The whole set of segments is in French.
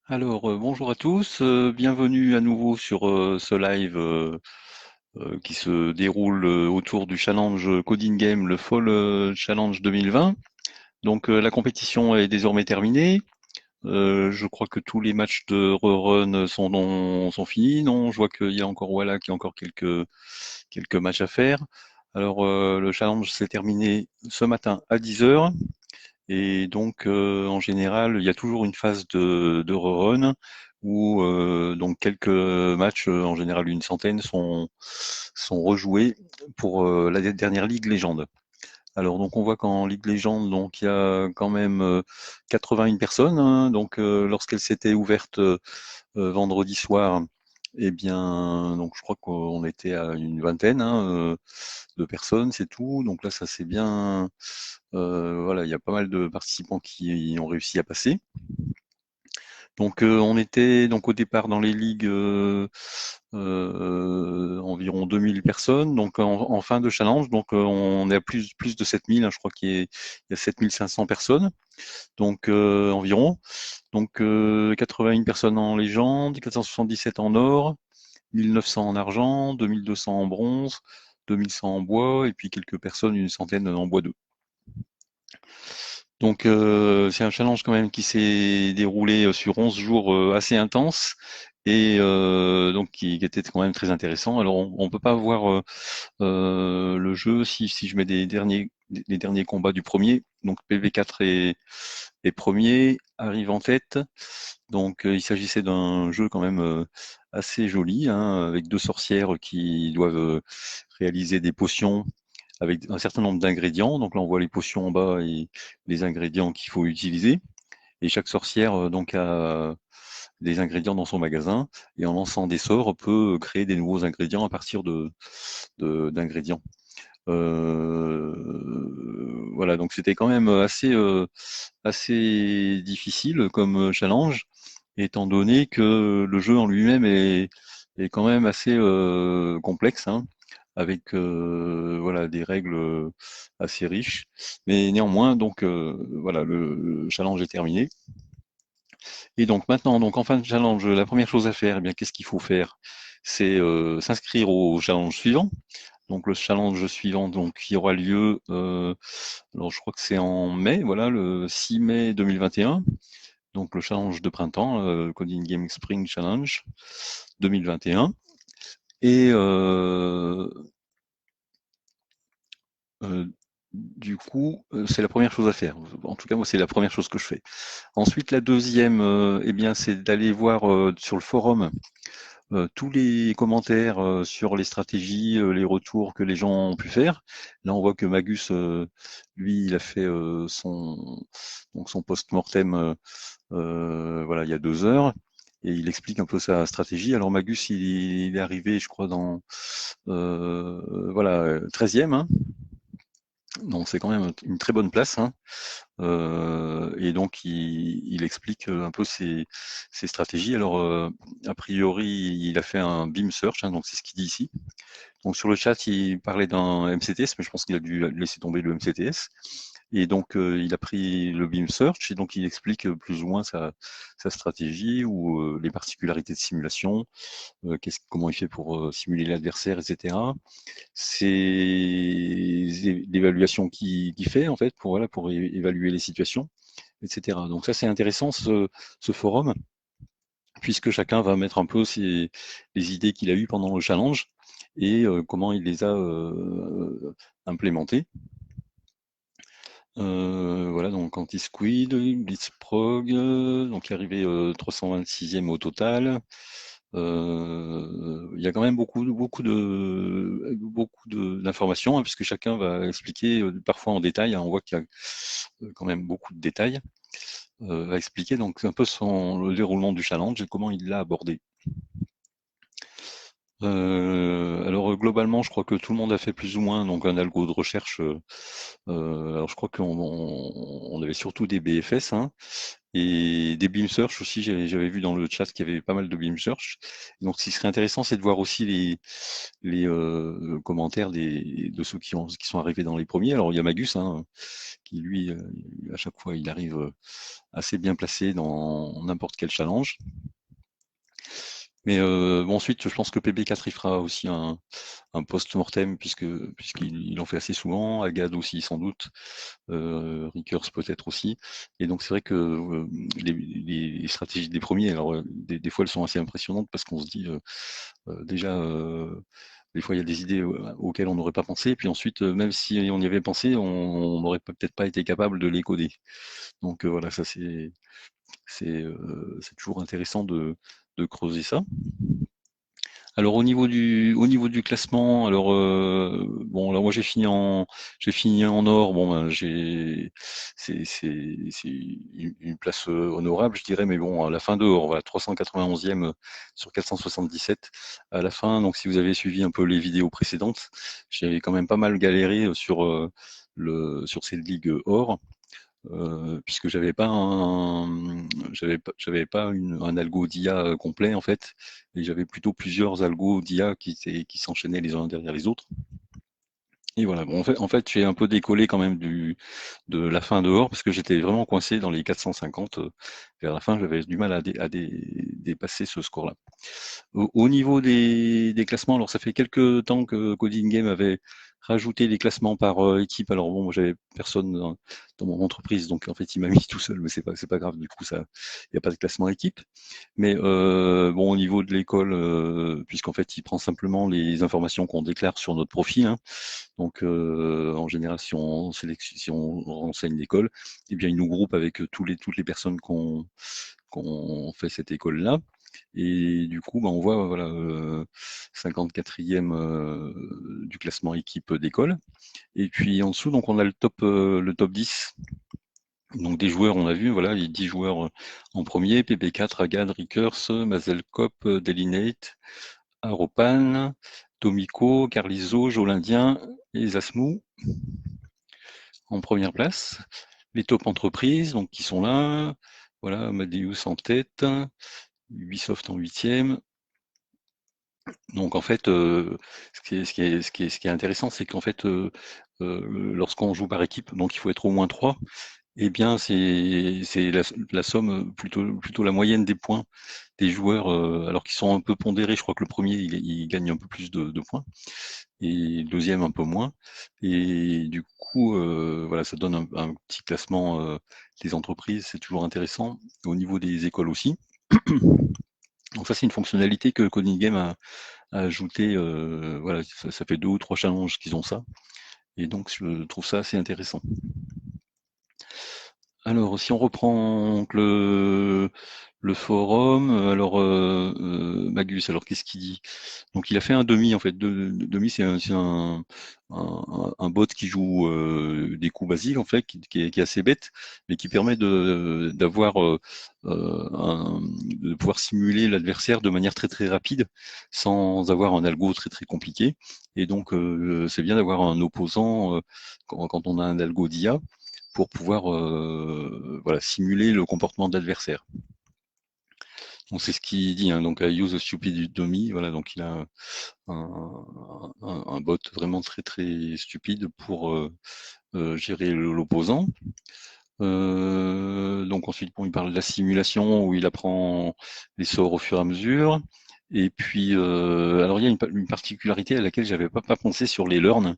Alors, bonjour à tous, bienvenue à nouveau sur ce live qui se déroule autour du challenge Coding Game, le Fall Challenge 2020. Donc, la compétition est désormais terminée. Je crois que tous les matchs de rerun sont finis. Non, je vois qu'il y a encore Walla qui a encore quelques matchs à faire. Alors, le challenge s'est terminé ce matin à 10 heures. Et donc, en général, il y a toujours une phase de rerun où donc quelques matchs, en général une centaine, sont rejoués pour la dernière Ligue Légende. Alors donc on voit qu'en Ligue Légende, donc il y a quand même 81 personnes. Hein. Donc lorsqu'elle s'était ouverte vendredi soir, eh bien donc je crois qu'on était à une vingtaine de personnes, c'est tout. Donc là ça c'est bien. Voilà, il y a pas mal de participants qui ont réussi à passer. Donc on était donc au départ dans les ligues environ 2000 personnes. Donc en fin de challenge, donc on est à plus de 7000, hein, je crois qu'il y a 7500 personnes, donc environ. Donc 81 personnes en légende, 477 en or, 1900 en argent, 2200 en bronze, 2100 en bois, et puis quelques personnes, une centaine en bois 2. Donc c'est un challenge quand même qui s'est déroulé sur 11 jours assez intenses et donc qui était quand même très intéressant. Alors on peut pas voir le jeu si je mets les derniers combats du premier. Donc PV4 est premier, arrive en tête. Donc il s'agissait d'un jeu quand même assez joli, hein, avec deux sorcières qui doivent réaliser des potions avec un certain nombre d'ingrédients. Donc là, on voit les potions en bas et les ingrédients qu'il faut utiliser. Et chaque sorcière donc a des ingrédients dans son magasin et en lançant des sorts peut créer des nouveaux ingrédients à partir d'ingrédients. Voilà, donc c'était quand même assez difficile comme challenge, étant donné que le jeu en lui-même est quand même assez complexe, hein, avec voilà des règles assez riches. Mais néanmoins, donc voilà, le challenge est terminé. Et donc maintenant, donc en fin de challenge, la première chose à faire, eh bien, qu'est-ce qu'il faut faire? C'est s'inscrire au challenge suivant. Donc le challenge suivant, donc qui aura lieu, alors je crois que c'est en mai, voilà, le 6 mai 2021. Donc le challenge de printemps, Coding Game Spring Challenge 2021. Et euh, du coup, c'est la première chose à faire. En tout cas, moi, c'est la première chose que je fais. Ensuite, la deuxième, eh bien, c'est d'aller voir sur le forum tous les commentaires sur les stratégies, les retours que les gens ont pu faire. Là, on voit que Magus, lui, il a fait son post-mortem voilà, il y a 2 heures. Et il explique un peu sa stratégie. Alors Magus, il est arrivé, je crois, dans voilà, 13e, hein. Donc c'est quand même une très bonne place, hein. Et donc il explique un peu ses stratégies. Alors a priori, il a fait un beam search, hein, donc c'est ce qu'il dit ici. Donc sur le chat, il parlait d'un MCTS, mais je pense qu'il a dû laisser tomber le MCTS. Et donc il a pris le beam search et donc il explique plus ou moins sa stratégie ou les particularités de simulation, comment il fait pour simuler l'adversaire, etc. C'est l'évaluation qu'il fait en fait pour voilà pour évaluer les situations, etc. Donc ça c'est intéressant ce forum puisque chacun va mettre un peu les idées qu'il a eues pendant le challenge et comment il les a implémentées. Voilà, donc Anti-Squid, Blitzprog, donc arrivé 326e au total. Il y a quand même d'informations, hein, puisque chacun va expliquer parfois en détail, hein, on voit qu'il y a quand même beaucoup de détails, va expliquer donc un peu le déroulement du challenge et comment il l'a abordé. Alors globalement, je crois que tout le monde a fait plus ou moins donc un algo de recherche. Alors je crois qu'on avait surtout des BFS, hein, et des beam search aussi. J'avais vu dans le chat qu'il y avait pas mal de beam search. Donc, ce qui serait intéressant, c'est de voir aussi les commentaires de ceux qui sont arrivés dans les premiers. Alors, il y a Magus, hein, qui lui, à chaque fois, il arrive assez bien placé dans n'importe quel challenge. Mais bon, ensuite, je pense que PB4 il fera aussi un post-mortem puisqu'il en fait assez souvent. Agad aussi, sans doute. Rickers peut-être aussi. Et donc, c'est vrai que les stratégies des premiers, alors des fois, elles sont assez impressionnantes parce qu'on se dit déjà, des fois, il y a des idées auxquelles on n'aurait pas pensé. Et puis ensuite, même si on y avait pensé, on n'aurait peut-être pas été capable de les coder. Donc voilà, ça c'est toujours intéressant de creuser ça. Alors au niveau du classement, alors bon là moi j'ai fini en or, bon ben, c'est une place honorable je dirais, mais bon à la fin de or, voilà 391e sur 477 à la fin. Donc si vous avez suivi un peu les vidéos précédentes, j'avais quand même pas mal galéré sur cette ligue or. Puisque j'avais pas un algo d'IA complet en fait, et j'avais plutôt plusieurs algos d'IA qui s'enchaînaient les uns derrière les autres. Et voilà, bon, en fait, j'ai un peu décollé quand même de la fin dehors parce que j'étais vraiment coincé dans les 450. Vers la fin, j'avais du mal à dépasser ce score-là. Au niveau des classements, alors ça fait quelques temps que Coding Game avait rajouté des classements par équipe. Alors bon, moi j'avais personne dans mon entreprise, donc en fait il m'a mis tout seul, mais c'est pas grave. Du coup, ça, il n'y a pas de classement équipe. Mais bon, au niveau de l'école, puisqu'en fait il prend simplement les informations qu'on déclare sur notre profil, hein. Donc en général, si on renseigne l'école, eh bien il nous groupe avec toutes les personnes qu'on fait cette école-là. Et du coup, bah, on voit voilà, 54e du classement équipe d'école. Et puis en dessous, donc on a le top 10. Donc des joueurs, on a vu, voilà, les 10 joueurs en premier, PB4, Agad, Rickers, Mazelkop, Delinate, Aropan, Tomiko, Carlizo, Jolindien et Zasmou en première place. Les top entreprises, donc qui sont là, voilà, Amadeus en tête, Ubisoft en 8e. Donc en fait, ce qui est intéressant, c'est qu'en fait, lorsqu'on joue par équipe, donc il faut être au moins 3. Eh bien, c'est la somme, plutôt la moyenne des points des joueurs, alors qu'ils sont un peu pondérés. Je crois que le premier, il gagne un peu plus de points, et le deuxième un peu moins. Et du coup, voilà, ça donne un petit classement des entreprises. C'est toujours intéressant. Au niveau des écoles aussi. Donc ça, c'est une fonctionnalité que Coding Game a ajouté. Voilà, ça fait 2 ou 3 challenges qu'ils ont ça. Et donc, je trouve ça assez intéressant. Alors, si on reprend donc le forum, alors Magus, alors qu'est-ce qu'il dit? Donc il a fait un demi en fait. Demi, c'est un bot qui joue des coups basiques en fait, qui est assez bête, mais qui permet de pouvoir simuler l'adversaire de manière très très rapide, sans avoir un algo très très compliqué. Et donc c'est bien d'avoir un opposant quand on a un algo d'IA pour pouvoir voilà, simuler le comportement de l'adversaire. Donc c'est ce qu'il dit, hein, donc I use a stupid dummy, voilà, donc il a un bot vraiment très très stupide pour gérer l'opposant. Donc ensuite, bon, il parle de la simulation où il apprend les sorts au fur et à mesure. Et puis, alors il y a une particularité à laquelle j'avais pas pensé sur les learns.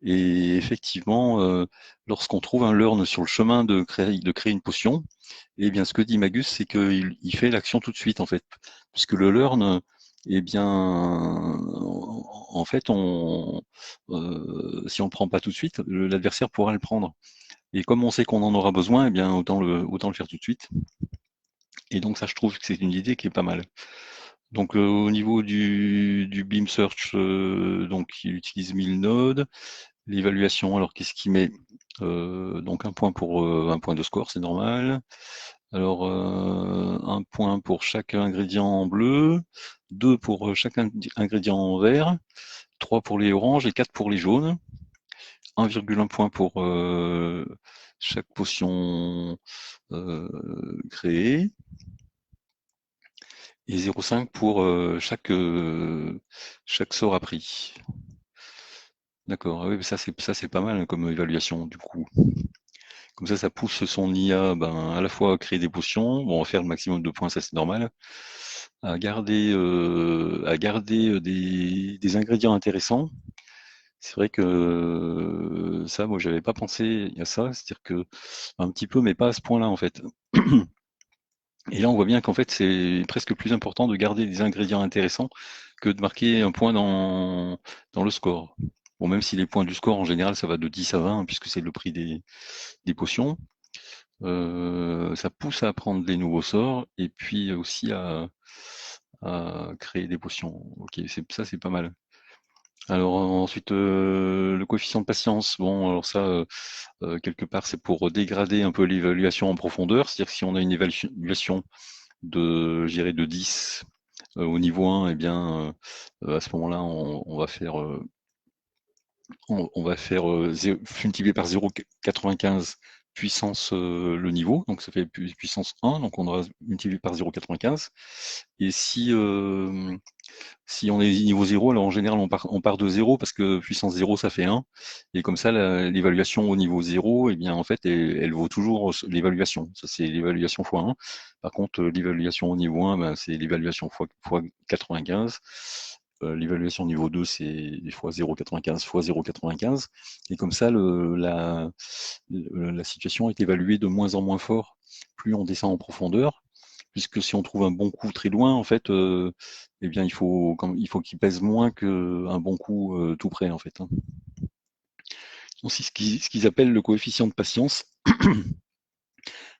Et effectivement, lorsqu'on trouve un learn sur le chemin de créer une potion, eh bien, ce que dit Magus, c'est qu'il fait l'action tout de suite, en fait, puisque le learn, eh bien, en fait, si on le prend pas tout de suite, l'adversaire pourra le prendre. Et comme on sait qu'on en aura besoin, eh bien, autant le faire tout de suite. Et donc, ça, je trouve que c'est une idée qui est pas mal. Donc, au niveau du Beam Search, donc, il utilise 1000 nodes. L'évaluation, alors qu'est-ce qu'il met? Donc un point de score, c'est normal. Alors, un point pour chaque ingrédient en bleu, 2 pour chaque ingrédient en vert, 3 pour les oranges et 4 pour les jaunes. 1,1 point pour chaque potion créée et 0,5 pour chaque sort appris. D'accord, ah oui, ça c'est pas mal comme évaluation du coup. Comme ça pousse son IA à la fois à créer des potions, bon, à faire le maximum de points, ça c'est normal, à garder des ingrédients intéressants. C'est vrai que ça, moi, j'avais pas pensé à ça, c'est-à-dire que un petit peu, mais pas à ce point-là en fait. Et là, on voit bien qu'en fait, c'est presque plus important de garder des ingrédients intéressants que de marquer un point dans le score. Bon, même si les points du score, en général, ça va de 10 à 20, puisque c'est le prix des potions. Ça pousse à apprendre des nouveaux sorts et puis aussi à créer des potions. Ok, ça c'est pas mal. Alors ensuite, le coefficient de patience. Bon, alors ça, quelque part, c'est pour dégrader un peu l'évaluation en profondeur. C'est-à-dire que si on a une évaluation de, je dirais, de 10 au niveau 1, eh bien, à ce moment-là, on va faire multiplier par 0,95 puissance le niveau, donc ça fait puissance 1, donc on aura multiplié par 0,95. Et si on est niveau 0, alors en général on part de 0 parce que puissance 0 ça fait 1. Et comme ça, l'évaluation au niveau 0, eh bien en fait, elle vaut toujours l'évaluation. Ça c'est l'évaluation fois 1. Par contre, l'évaluation au niveau 1, c'est l'évaluation fois 95. L'évaluation niveau 2, c'est des fois 0,95 fois 0,95. Et comme ça, la situation est évaluée de moins en moins fort, plus on descend en profondeur, puisque si on trouve un bon coup très loin, en fait, eh bien, il faut qu'il pèse moins qu'un bon coup tout près, en fait, hein. Donc, c'est ce qu'ils appellent le coefficient de patience.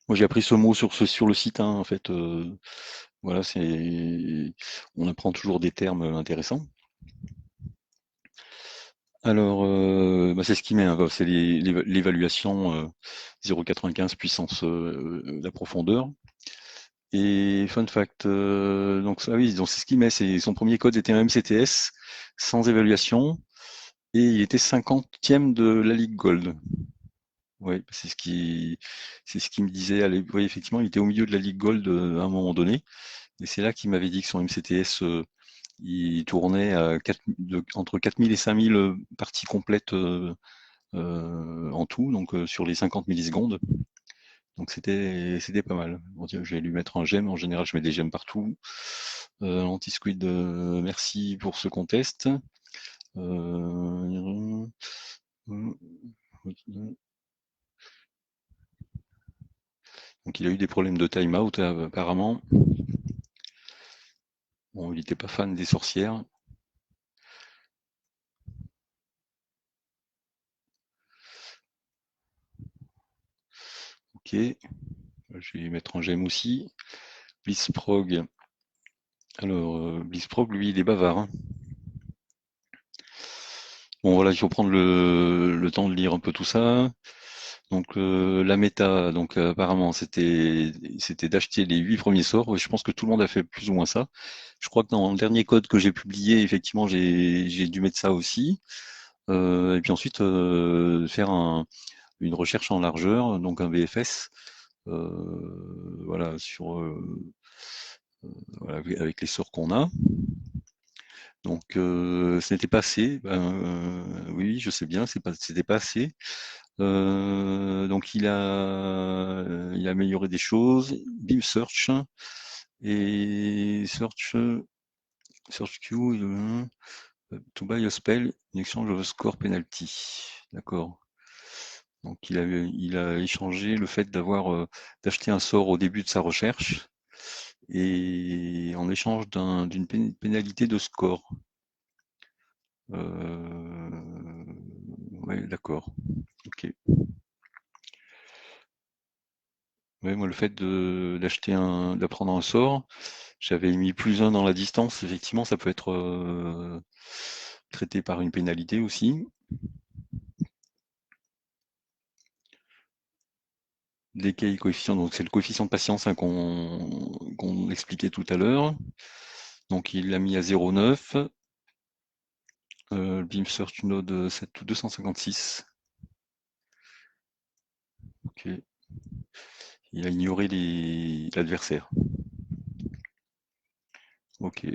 Moi, j'ai appris ce mot sur le site, hein, en fait. Voilà, on apprend toujours des termes intéressants. Alors, c'est ce qui met, hein, c'est l'évaluation 0,95 puissance la profondeur. Et fun fact, donc ça, oui, donc c'est ce qu'il met. Son premier code était un MCTS sans évaluation et il était 50e de la Ligue Gold. Oui, c'est ce qu'il me disait. Oui, effectivement, il était au milieu de la Ligue Gold à un moment donné. Et c'est là qu'il m'avait dit que son MCTS, il tournait entre 4000 et 5000 parties complètes en tout, donc sur les 50 millisecondes. Donc c'était pas mal. Bon, tiens, je vais lui mettre un j'aime. En général, je mets des j'aime partout. Anti-Squid, merci pour ce contest. Euh, donc il a eu des problèmes de time-out apparemment. Bon, il n'était pas fan des sorcières. Ok, je vais lui mettre un j'aime aussi. Blitzprog. Alors, Blitzprog, lui, il est bavard, hein. Bon, voilà, il faut prendre le temps de lire un peu tout ça. Donc, la méta, donc apparemment, c'était d'acheter les 8 premiers sorts. Je pense que tout le monde a fait plus ou moins ça. Je crois que dans le dernier code que j'ai publié, effectivement, j'ai dû mettre ça aussi. Et puis ensuite, faire une recherche en largeur, donc un BFS, voilà, voilà, avec les sorts qu'on a. Donc, ce n'était pas assez. Oui, je sais bien, c'était pas assez. Donc, il a amélioré des choses. Beam Search et Search Queue to buy a spell in exchange of a score penalty. D'accord. Donc, il a échangé le fait d'acheter un sort au début de sa recherche et en échange d'une pénalité de score. Ouais, d'accord. Ok. Ouais, moi, le fait d'apprendre un sort, j'avais mis +1 dans la distance. Effectivement, ça peut être traité par une pénalité aussi. Decay coefficient, donc c'est le coefficient de patience, hein, qu'on expliquait tout à l'heure. Donc il l'a mis à 0,9. Le Beam Search Node 7 to 256. Ok. Il a ignoré l'adversaire. Ok.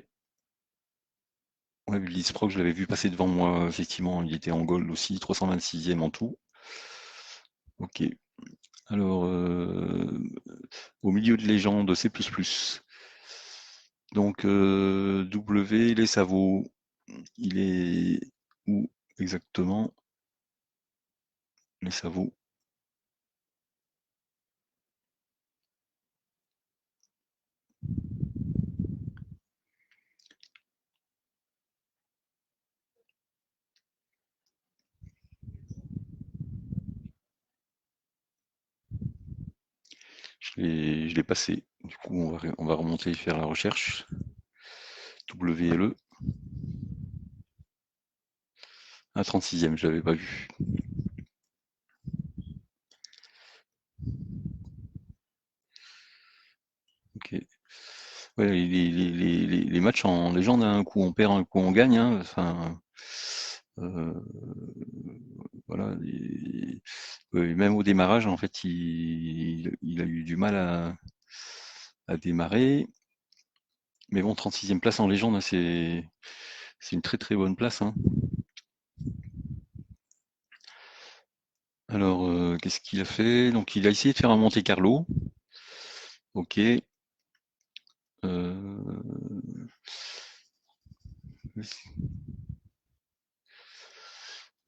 Ouais, Blitzproc, Proc, je l'avais vu passer devant moi, effectivement, il était en gold aussi, 326e en tout. Ok. Alors, au milieu de légende, C++. Donc, W, les Savo, il est où exactement? Les Savo. Je l'ai passé. Du coup, on va remonter et faire la recherche. WLE. À 36e, je l'avais pas vu. Ok. Ouais, les matchs en légende, hein, un coup on perd, un coup on gagne, hein. Enfin, euh, voilà. Même au démarrage, en fait, il a eu du mal à démarrer. Mais bon, 36e place en légende, hein, c'est une très très bonne place, hein. Alors, qu'est-ce qu'il a fait? Donc, il a essayé de faire un Monte Carlo. Ok.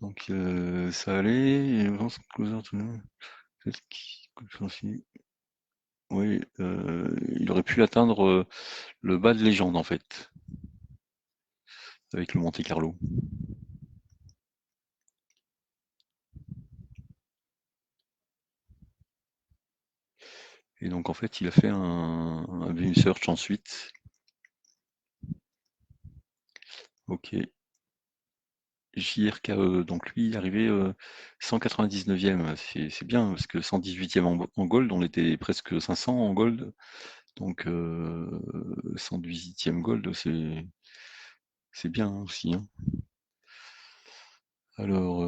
Donc, ça allait. Oui, il aurait pu atteindre le bas de légende en fait, avec le Monte Carlo. Et donc en fait, il a fait un beam search ensuite. Ok. JRKE, donc lui, il est arrivé 199e. C'est bien, parce que 118e en gold, on était presque 500 en gold. Donc 118e gold, c'est bien aussi, hein. Alors,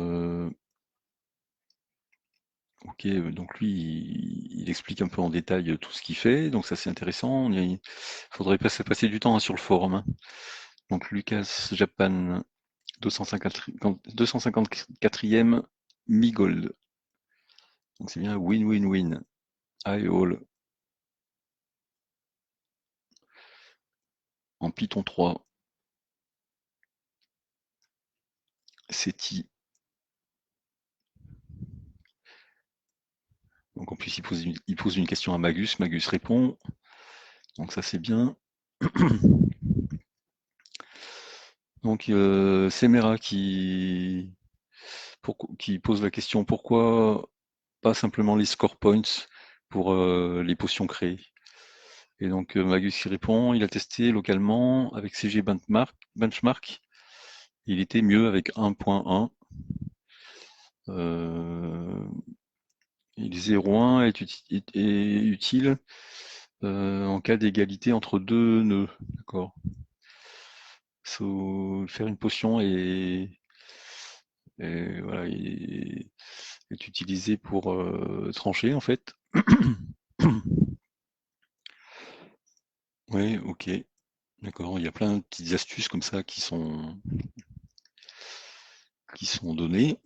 ok, donc lui, il explique un peu en détail tout ce qu'il fait, donc ça c'est intéressant. Il faudrait passer du temps, hein, sur le forum, hein. Donc Lucas Japan, 254e mi-gold. Donc c'est bien win-win-win. I all en Python 3, SETI. Donc en plus il pose une question à Magus, Magus répond. Donc ça c'est bien. Donc Semera qui pose la question pourquoi pas simplement les score points pour les potions créées. Et donc Magus y répond, il a testé localement avec CG Benchmark, il était mieux avec 1.1. Il 0.1 est utile en cas d'égalité entre deux nœuds. D'accord. Faire une potion et voilà, est utilisé pour trancher en fait. Oui, ok. D'accord. Il y a plein de petites astuces comme ça qui sont données.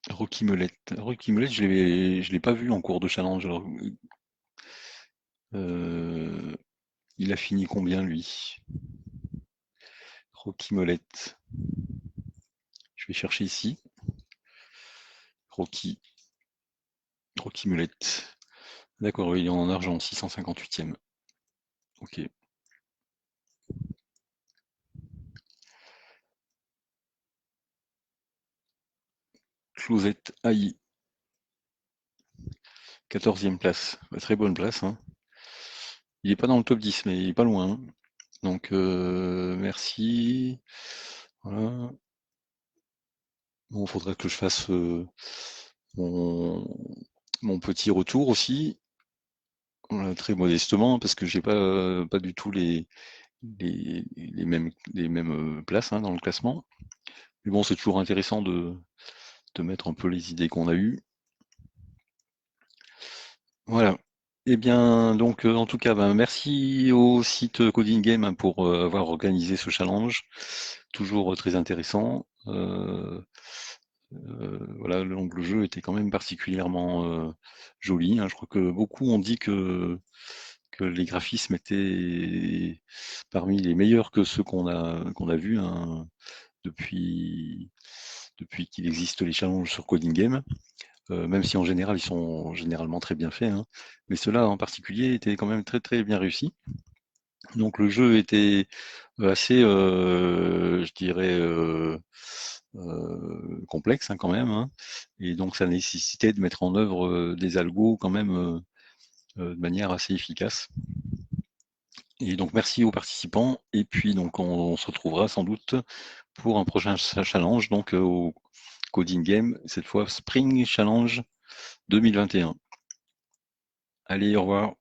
Rocky Melette. Rocky Melette, je l'ai pas vu en cours de challenge. Alors, euh, il a fini combien lui? Rocky Molette. Je vais chercher ici. Rocky. Rocky Mulette. D'accord, oui, il est en argent, 658e. Ok. Closette AI. 14e place. Bah, très bonne place, hein. Il est pas dans le top 10, mais il est pas loin, hein. Donc, merci. Voilà. Bon, faudrait que je fasse mon, mon petit retour aussi, très modestement, parce que j'ai pas du tout les mêmes places hein, dans le classement. Mais bon, c'est toujours intéressant de mettre un peu les idées qu'on a eues. Voilà. Eh bien, donc, en tout cas, ben, merci au site Coding Game hein, pour avoir organisé ce challenge. Toujours très intéressant. Voilà, donc le jeu était quand même particulièrement joli, hein. Je crois que beaucoup ont dit que les graphismes étaient parmi les meilleurs que ceux qu'on a vus hein, depuis, depuis qu'il existe les challenges sur Coding Game. Même si en général ils sont généralement très bien faits, hein. Mais ceux-là en particulier étaient quand même très très bien réussis. Donc le jeu était assez, je dirais, complexe hein, quand même, hein. Et donc ça nécessitait de mettre en œuvre des algos quand même de manière assez efficace. Et donc merci aux participants. Et puis donc on se retrouvera sans doute pour un prochain challenge, donc au Coding Game, cette fois Spring Challenge 2021. Allez, au revoir.